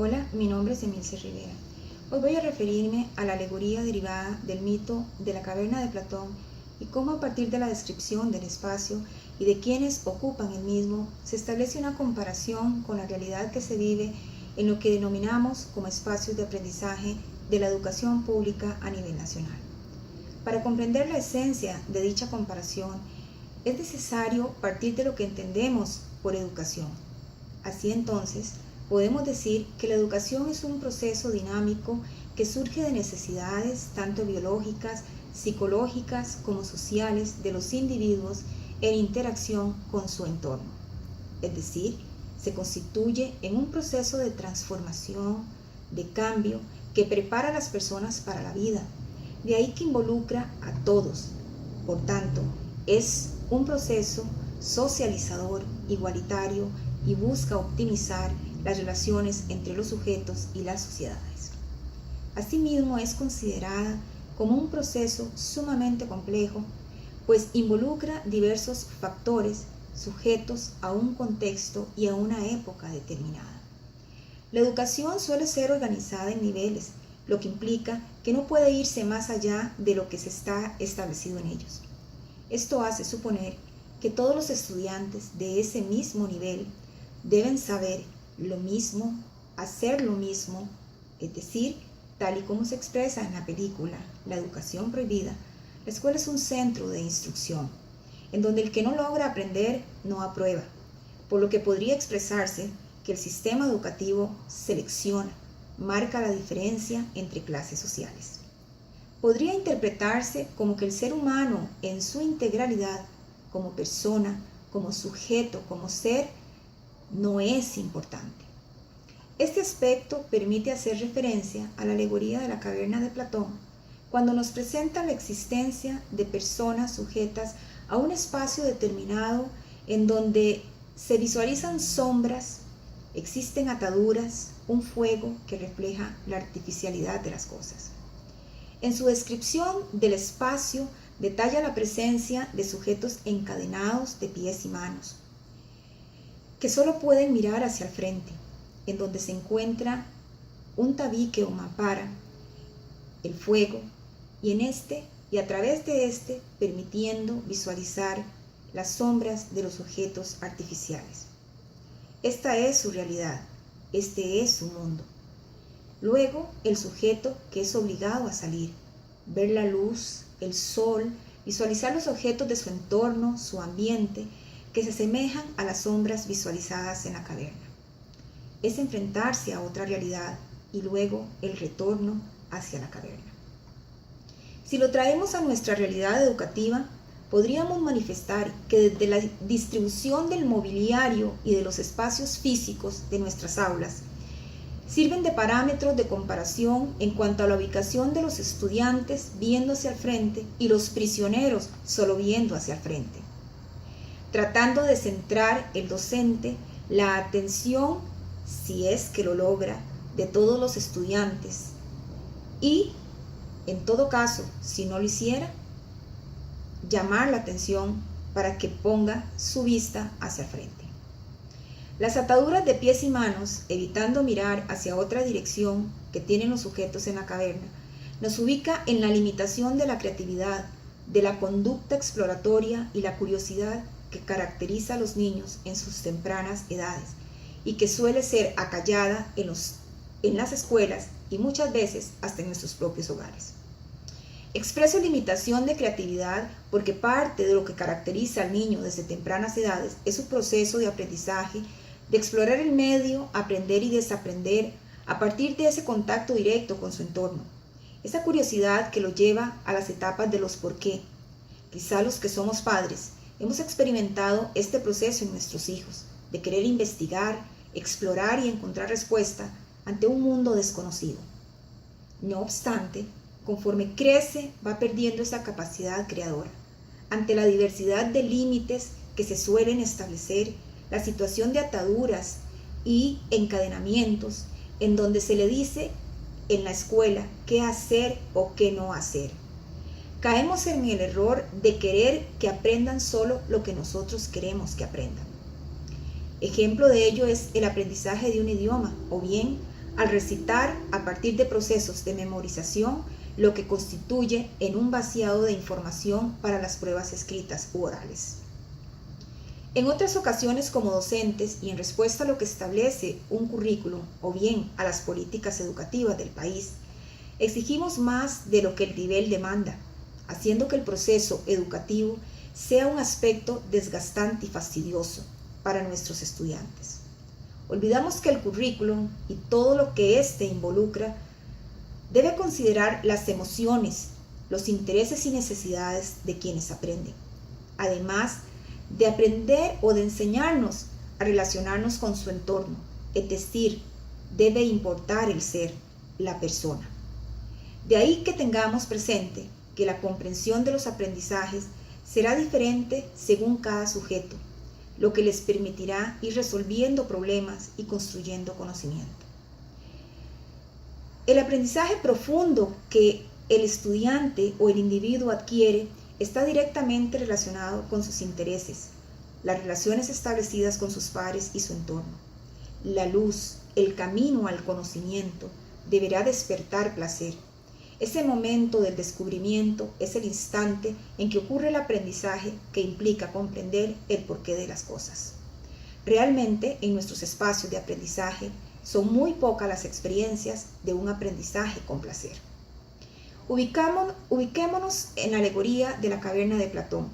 Hola, mi nombre es Emilce Rivera. Hoy voy a referirme a la alegoría derivada del mito de la caverna de Platón y cómo a partir de la descripción del espacio y de quienes ocupan el mismo, se establece una comparación con la realidad que se vive en lo que denominamos como espacios de aprendizaje de la educación pública a nivel nacional. Para comprender la esencia de dicha comparación, es necesario partir de lo que entendemos por educación. Así entonces, podemos decir que la educación es un proceso dinámico que surge de necesidades tanto biológicas, psicológicas como sociales de los individuos en interacción con su entorno. Es decir, se constituye en un proceso de transformación, de cambio, que prepara a las personas para la vida. De ahí que involucra a todos. Por tanto, es un proceso socializador, igualitario y busca optimizar las relaciones entre los sujetos y las sociedades. Asimismo, es considerada como un proceso sumamente complejo, pues involucra diversos factores sujetos a un contexto y a una época determinada. La educación suele ser organizada en niveles, lo que implica que no puede irse más allá de lo que se está establecido en ellos. Esto hace suponer que todos los estudiantes de ese mismo nivel deben saber lo mismo, hacer lo mismo, es decir, tal y como se expresa en la película La Educación Prohibida, la escuela es un centro de instrucción, en donde el que no logra aprender no aprueba, por lo que podría expresarse que el sistema educativo selecciona, marca la diferencia entre clases sociales. Podría interpretarse como que el ser humano en su integralidad, como persona, como sujeto, como ser, no es importante. Este aspecto permite hacer referencia a la alegoría de la caverna de Platón, cuando nos presenta la existencia de personas sujetas a un espacio determinado en donde se visualizan sombras, existen ataduras, un fuego que refleja la artificialidad de las cosas. En su descripción del espacio detalla la presencia de sujetos encadenados de pies y manos, que solo pueden mirar hacia el frente, en donde se encuentra un tabique o mampara, el fuego, y en este y a través de este permitiendo visualizar las sombras de los objetos artificiales. Esta es su realidad, este es su mundo. Luego, el sujeto que es obligado a salir, ver la luz, el sol, visualizar los objetos de su entorno, su ambiente, que se asemejan a las sombras visualizadas en la caverna. Es enfrentarse a otra realidad y luego el retorno hacia la caverna. Si lo traemos a nuestra realidad educativa, podríamos manifestar que desde la distribución del mobiliario y de los espacios físicos de nuestras aulas, sirven de parámetros de comparación en cuanto a la ubicación de los estudiantes viendo hacia el frente y los prisioneros solo viendo hacia el frente, tratando de centrar el docente la atención, si es que lo logra, de todos los estudiantes y, en todo caso, si no lo hiciera, llamar la atención para que ponga su vista hacia el frente. Las ataduras de pies y manos, evitando mirar hacia otra dirección que tienen los sujetos en la caverna, nos ubica en la limitación de la creatividad, de la conducta exploratoria y la curiosidad que caracteriza a los niños en sus tempranas edades y que suele ser acallada en las escuelas y muchas veces hasta en nuestros propios hogares. Expreso limitación de creatividad porque parte de lo que caracteriza al niño desde tempranas edades es su proceso de aprendizaje, de explorar el medio, aprender y desaprender a partir de ese contacto directo con su entorno. Esa curiosidad que lo lleva a las etapas de los por qué. Quizá los que somos padres hemos experimentado este proceso en nuestros hijos, de querer investigar, explorar y encontrar respuesta ante un mundo desconocido. No obstante, conforme crece, va perdiendo esa capacidad creadora. Ante la diversidad de límites que se suelen establecer, la situación de ataduras y encadenamientos, en donde se le dice en la escuela qué hacer o qué no hacer. Caemos en el error de querer que aprendan solo lo que nosotros queremos que aprendan. Ejemplo de ello es el aprendizaje de un idioma o bien al recitar a partir de procesos de memorización lo que constituye en un vaciado de información para las pruebas escritas u orales. En otras ocasiones, como docentes y en respuesta a lo que establece un currículum o bien a las políticas educativas del país, exigimos más de lo que el nivel demanda, haciendo que el proceso educativo sea un aspecto desgastante y fastidioso para nuestros estudiantes. Olvidamos que el currículum y todo lo que éste involucra debe considerar las emociones, los intereses y necesidades de quienes aprenden, además de aprender o de enseñarnos a relacionarnos con su entorno, es decir, debe importar el ser, la persona. De ahí que tengamos presente que la comprensión de los aprendizajes será diferente según cada sujeto, lo que les permitirá ir resolviendo problemas y construyendo conocimiento. El aprendizaje profundo que el estudiante o el individuo adquiere está directamente relacionado con sus intereses, las relaciones establecidas con sus pares y su entorno. La luz, el camino al conocimiento, deberá despertar placer. Ese momento del descubrimiento es el instante en que ocurre el aprendizaje que implica comprender el porqué de las cosas. Realmente, en nuestros espacios de aprendizaje, son muy pocas las experiencias de un aprendizaje con placer. Ubiquémonos en la alegoría de la caverna de Platón.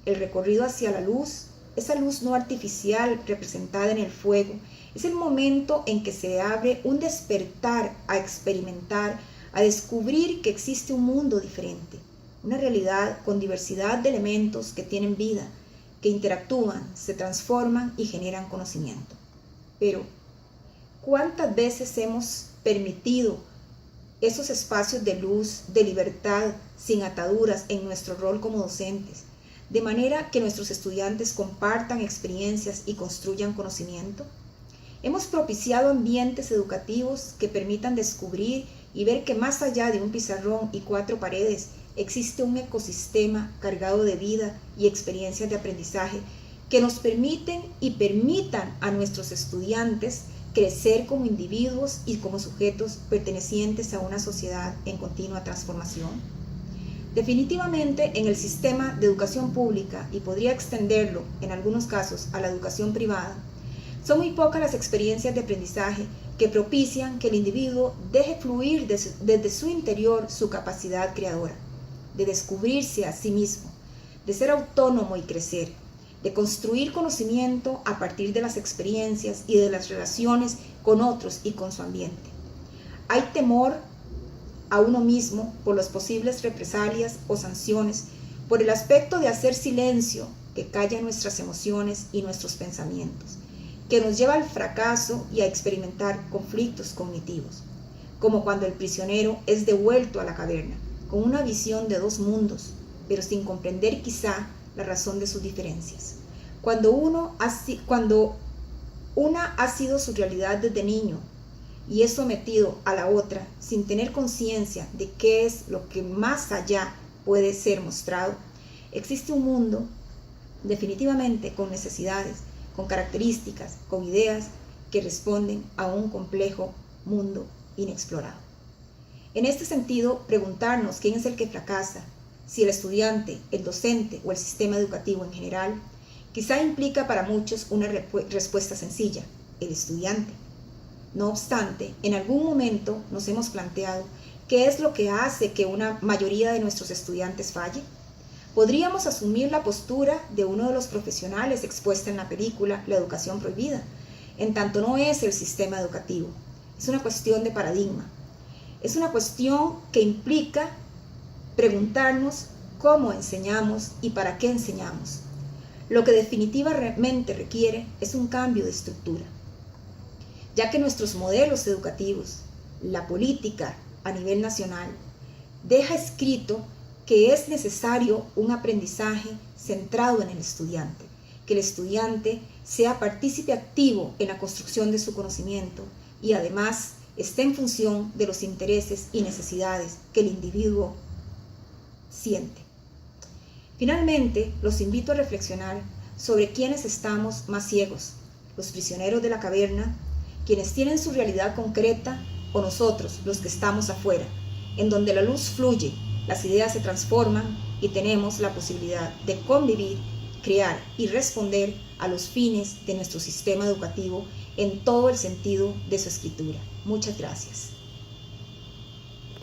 El recorrido hacia la luz, esa luz no artificial representada en el fuego, es el momento en que se abre un despertar a experimentar, a descubrir que existe un mundo diferente, una realidad con diversidad de elementos que tienen vida, que interactúan, se transforman y generan conocimiento. Pero, ¿cuántas veces hemos permitido esos espacios de luz, de libertad, sin ataduras en nuestro rol como docentes, de manera que nuestros estudiantes compartan experiencias y construyan conocimiento? Hemos propiciado ambientes educativos que permitan descubrir y ver que más allá de un pizarrón y 4 paredes existe un ecosistema cargado de vida y experiencias de aprendizaje que nos permiten y permitan a nuestros estudiantes crecer como individuos y como sujetos pertenecientes a una sociedad en continua transformación. Definitivamente, en el sistema de educación pública, y podría extenderlo en algunos casos a la educación privada, son muy pocas las experiencias de aprendizaje que propician que el individuo deje fluir desde su interior su capacidad creadora, de descubrirse a sí mismo, de ser autónomo y crecer, de construir conocimiento a partir de las experiencias y de las relaciones con otros y con su ambiente. Hay temor a uno mismo por las posibles represalias o sanciones, por el aspecto de hacer silencio que calla nuestras emociones y nuestros pensamientos, que nos lleva al fracaso y a experimentar conflictos cognitivos, como cuando el prisionero es devuelto a la caverna, con una visión de 2 mundos, pero sin comprender quizá la razón de sus diferencias. Cuando una ha sido su realidad desde niño y es sometido a la otra sin tener conciencia de qué es lo que más allá puede ser mostrado, existe un mundo definitivamente con necesidades, con características, con ideas que responden a un complejo mundo inexplorado. En este sentido, preguntarnos quién es el que fracasa, si el estudiante, el docente o el sistema educativo en general, quizá implica para muchos una respuesta sencilla: el estudiante. No obstante, en algún momento nos hemos planteado qué es lo que hace que una mayoría de nuestros estudiantes falle. Podríamos asumir la postura de uno de los profesionales expuesta en la película La educación prohibida, en tanto no es el sistema educativo, es una cuestión de paradigma. Es una cuestión que implica preguntarnos cómo enseñamos y para qué enseñamos. Lo que definitivamente requiere es un cambio de estructura, ya que nuestros modelos educativos, la política a nivel nacional, deja escrito que es necesario un aprendizaje centrado en el estudiante, que el estudiante sea partícipe activo en la construcción de su conocimiento y además esté en función de los intereses y necesidades que el individuo siente. Finalmente, los invito a reflexionar sobre quiénes estamos más ciegos: los prisioneros de la caverna, quienes tienen su realidad concreta, o nosotros, los que estamos afuera, en donde la luz fluye, las ideas se transforman y tenemos la posibilidad de convivir, crear y responder a los fines de nuestro sistema educativo en todo el sentido de su escritura. Muchas gracias.